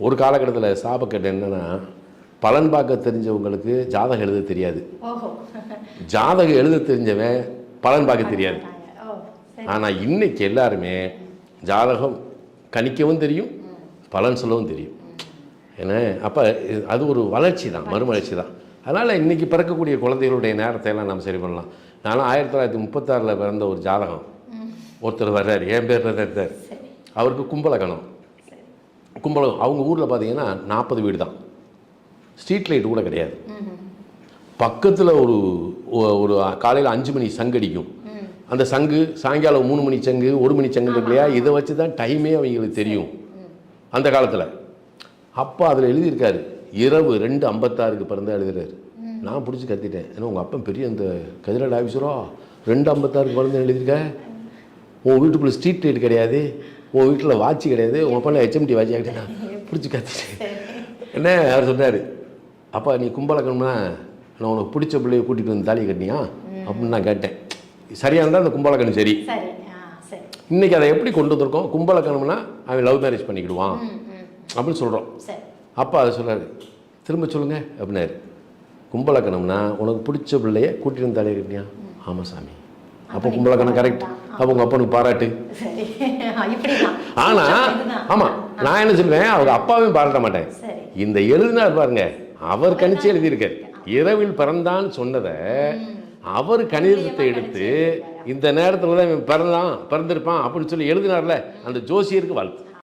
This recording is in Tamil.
ஒரு காலகட்டத்தில் சாபக்கட்டு என்னென்னா, பலன் பார்க்க தெரிஞ்சவங்களுக்கு ஜாதகம் எழுத தெரியாது. ஜாதகம் எழுத தெரிஞ்சவன் பலன் பார்க்க தெரியாது. ஆனால் இன்னைக்கு எல்லாருமே ஜாதகம் கணிக்கவும் தெரியும், பலன் சொல்லவும் தெரியும். ஏன்னா அப்போ அது ஒரு வளர்ச்சி தான், மறுமலர்ச்சி தான். அதனால் இன்றைக்கி பிறக்கக்கூடிய குழந்தைகளுடைய நேரத்தை எல்லாம் நம்ம சரி பண்ணலாம். நானும் 1936 பிறந்த ஒரு ஜாதகம் ஒருத்தர் வர்றார், என் பேரில் தான் இருந்தார். அவருக்கு கும்பலக்கணம். கும்பலம் அவங்க ஊரில் பார்த்தீங்கன்னா 40 வீடு தான், ஸ்ட்ரீட் லைட் கூட கிடையாது. பக்கத்தில் ஒரு காலையில் 5 மணி சங்கு அடிக்கும். அந்த சங்கு சாயங்காலம் 3 மணி சங்கு, 1 மணி சங்கு இருக்கு இல்லையா, இதை வச்சு தான் டைமே அவங்களுக்கு தெரியும் அந்த காலத்தில். அப்போ அதில் எழுதியிருக்காரு, இரவு 2:56 பிறந்தா எழுதுறாரு. நான் பிடிச்சி கத்திட்டேன், ஏன்னா உங்கள் அப்பா பெரிய அந்த கதிராட ஆஃபீஸரோ 2:56 பிறந்த எழுதியிருக்க, உன் வீட்டுக்குள்ளே ஸ்ட்ரீட் லைட் கிடையாது, உன் வீட்டில் வாட்சி கிடையாது, உங்கள் அப்பா HMT வாட்சி ஆகிட்டேன். நான் பிடிச்சி கத்திட்டேன். என்ன அவர் சொன்னார், அப்பா நீ கும்பலக்கணும்னா நான் உனக்கு பிடிச்ச பிள்ளைய கூட்டிகிட்டு வந்து தாலியை கட்டினியா அப்படின்னு நான் கேட்டேன். சரியாக இருந்தால் அந்த கும்பலக்கணம் சரி. இன்றைக்கி அதை எப்படி கொண்டு வந்திருக்கோம், கும்பலக்கணம்னா அவன் லவ் மேரேஜ் பண்ணிக்கிடுவான் அப்படின்னு சொல்கிறோம். அப்பா அதை சொன்னார், திரும்ப சொல்லுங்க அப்படின்னாரு. கும்பலக்கணம்னா உனக்கு பிடிச்ச பிள்ளைய கூட்டிகிட்டு வந்து தாலியை கட்டினியா, ஆமாம் சாமி. அப்போ கும்பலக்கணம் கரெக்ட், அப்போ உங்கள் அப்பனுக்கு பாராட்டு. ஆனால் ஆமாம், நான் என்ன சொல்வேன், அவங்க அப்பாவையும் பாராட்ட மாட்டேன். இந்த எழுதினார் பாருங்க, அவர் கணிச்சு எழுதியிருக்கார். இரவில் பிறந்தான் சொன்னதை அவர் கணிதத்தை எடுத்து இந்த நேரத்தில் தான் பிறந்திருப்பான் அப்படின்னு சொல்லி எழுதினார்ல, அந்த ஜோசியருக்கு வாழ்த்து.